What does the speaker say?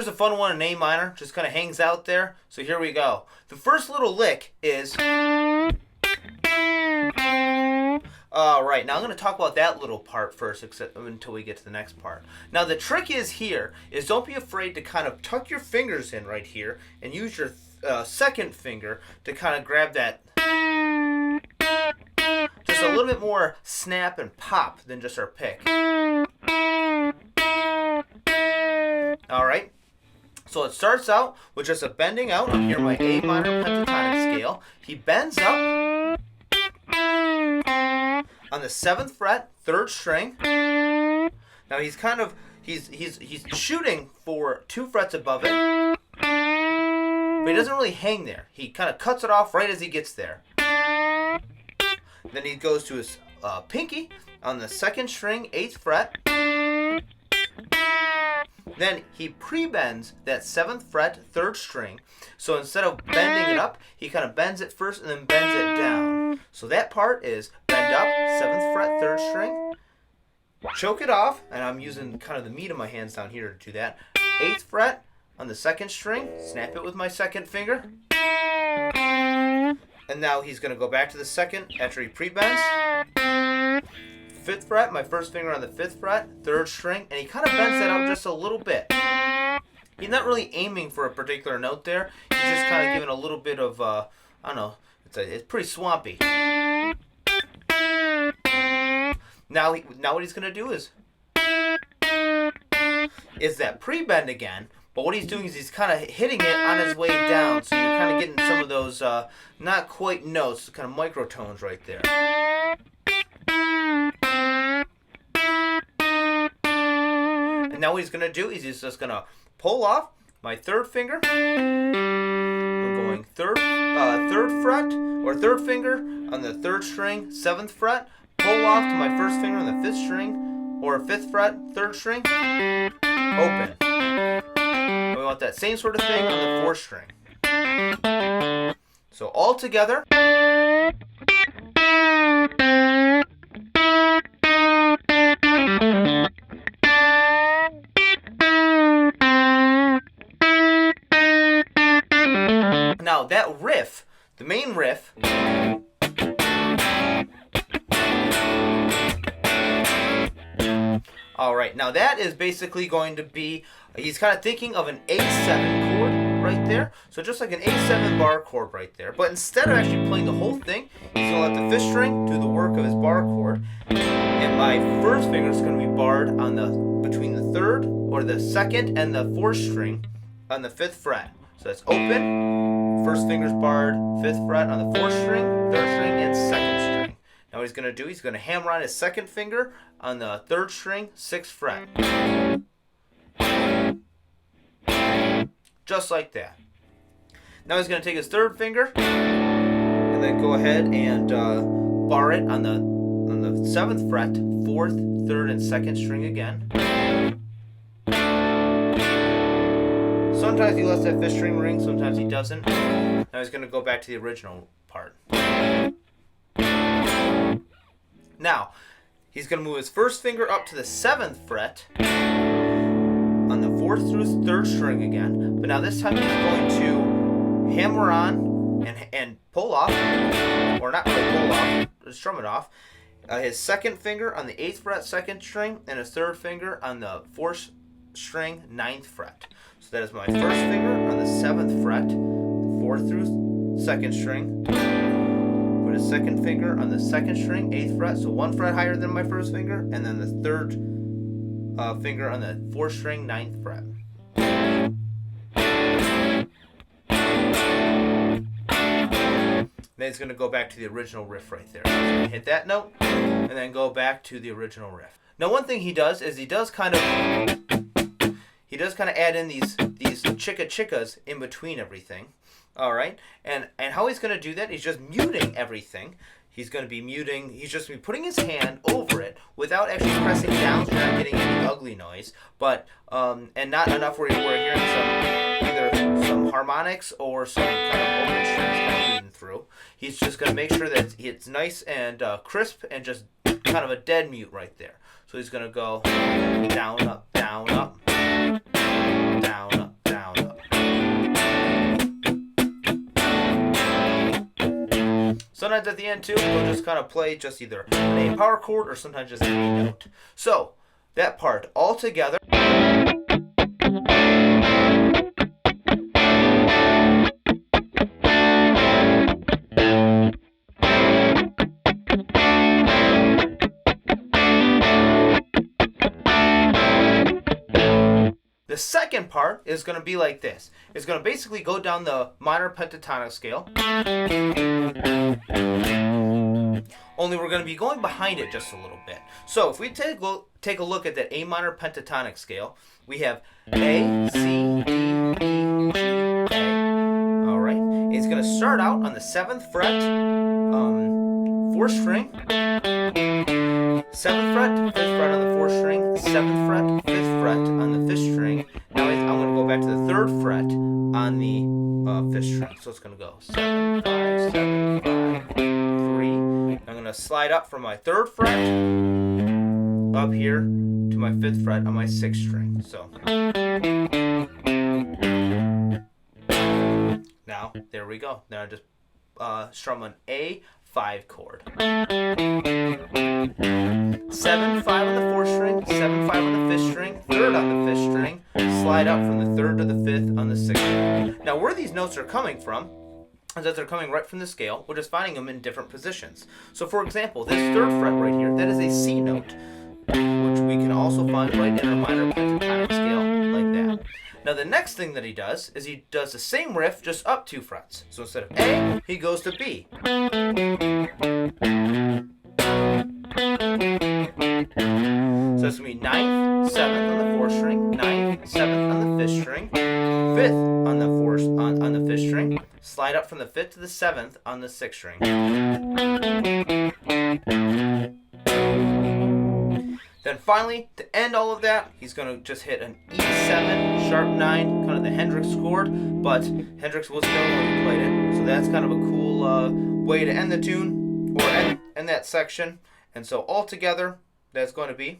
Here's a fun one in A minor, just kind of hangs out there. So here we go. The first little lick is... Alright, now I'm going to talk about that little part first until we get to the next part. Now the trick is here, is don't be afraid to kind of tuck your fingers in right here and use your second finger to kind of grab that just a little bit more snap and pop than just our pick. Alright, so it starts out with just a bending out. I'm here my A minor pentatonic scale. He bends up on the 7th fret, 3rd string. Now he's kind of he's shooting for 2 frets above it, but he doesn't really hang there. He kind of cuts it off right as he gets there. Then he goes to his pinky on the 2nd string, 8th fret. Then he pre-bends that 7th fret, 3rd string. So instead of bending it up, he kind of bends it first and then bends it down. So that part is bend up, 7th fret, 3rd string. Choke it off, and I'm using kind of the meat of my hands down here to do that. 8th fret on the 2nd string, snap it with my 2nd finger. And now he's going to go back to the 2nd after he pre-bends. 5th fret, my 1st finger on the 5th fret, 3rd string, and he kind of bends that out just a little bit. He's not really aiming for a particular note there. He's just kind of giving a little bit of, I don't know, it's pretty swampy. Now what he's going to do is that pre-bend again, but what he's doing is he's kind of hitting it on his way down, so you're kind of getting some of those not quite notes, kind of microtones right there. And now what he's going to do is he's just going to pull off my 3rd finger. I'm going 3rd fret, or 3rd finger on the 3rd string, 7th fret. Pull off to my 1st finger on the 5th string, or 5th fret, 3rd string. Open. And we want that same sort of thing on the 4th string. So all together. Now that riff, the main riff, alright, now that is basically going to be, he's kind of thinking of an A7 chord right there. So just like an A7 bar chord right there. But instead of actually playing the whole thing, he's going to let the 5th string do the work of his bar chord. And my 1st finger is going to be barred on between the 3rd or the 2nd and the 4th string on the 5th fret. So that's open. 1st finger's barred, 5th fret on the 4th string, 3rd string, and 2nd string. Now what he's going to do, he's going to hammer on his 2nd finger on the 3rd string, 6th fret. Just like that. Now he's going to take his 3rd finger and then go ahead and bar it on the 7th fret, 4th, 3rd, and 2nd string again. Sometimes he lets that 5th string ring, sometimes he doesn't. Now he's going to go back to the original part. Now, he's going to move his 1st finger up to the 7th fret on the 4th through 3rd string again. But now this time he's going to hammer on and pull off, or not really pull off, strum it off. His 2nd finger on the 8th fret, 2nd string, and his 3rd finger on the 4th string, 9th fret. So that is my 1st finger on the 7th fret, 4th through 2nd string. Put his 2nd finger on the 2nd string, 8th fret, so 1 fret higher than my 1st finger, and then the 3rd finger on the 4th string, 9th fret. Then he's going to go back to the original riff right there. So he's going to hit that note, and then go back to the original riff. Now one thing he does is he does kind of add in these chickas in between everything. Alright? And how he's going to do that, he's just muting everything. He's going to be muting, he's just going to be putting his hand over it without actually pressing down, so you're not getting any ugly noise. But, and not enough where we're hearing either some harmonics or some kind of open strings kind of leading through. He's just going to make sure that it's nice and crisp and just kind of a dead mute right there. So he's going to go down, up, down, up, down, up, Sometimes at the end too, we'll just kind of play just either an A power chord or sometimes just an A note. So that part all together. The second part is going to be like this. It's going to basically go down the minor pentatonic scale. Only we're going to be going behind it just a little bit. So if we take a look at that A minor pentatonic scale, we have A, C, D, E, G, A. All right. It's going to start out on the 7th fret, 4th string, 7th fret, 5th fret on the 4th string, 7th fret, 5th fret on the 5th string. Now I'm going to go back to the 3rd fret on the 5th string. So it's going to go 7, 5, 7, 5, 3. I'm going to slide up from my 3rd fret up here to my 5th fret on my 6th string. So now there we go. Now I just strum an A5 chord. 7, 5 on the 4th string, 7, 5 on the 5th string, 3rd on the 5th string, slide up from the 3rd to the 5th on the 6th string. Now where these notes are coming from is that they're coming right from the scale. We're just finding them in different positions. So for example, this 3rd fret right here, that is a C note, which we can also find right in our minor pentatonic scale, like that. Now the next thing that he does is he does the same riff, just up 2 frets. So instead of A, he goes to B. So it's going to be 9th, 7th on the 4th string, 9th, 7th on the 5th string, 5th on the 4th on the 5th string, slide up from the 5th to the 7th on the 6th string. Then finally, to end all of that, he's going to just hit an E7, sharp 9, kind of the Hendrix chord, but Hendrix was known when he played it, so that's kind of a cool way to end the tune, or end that section. And so all together, that's going to be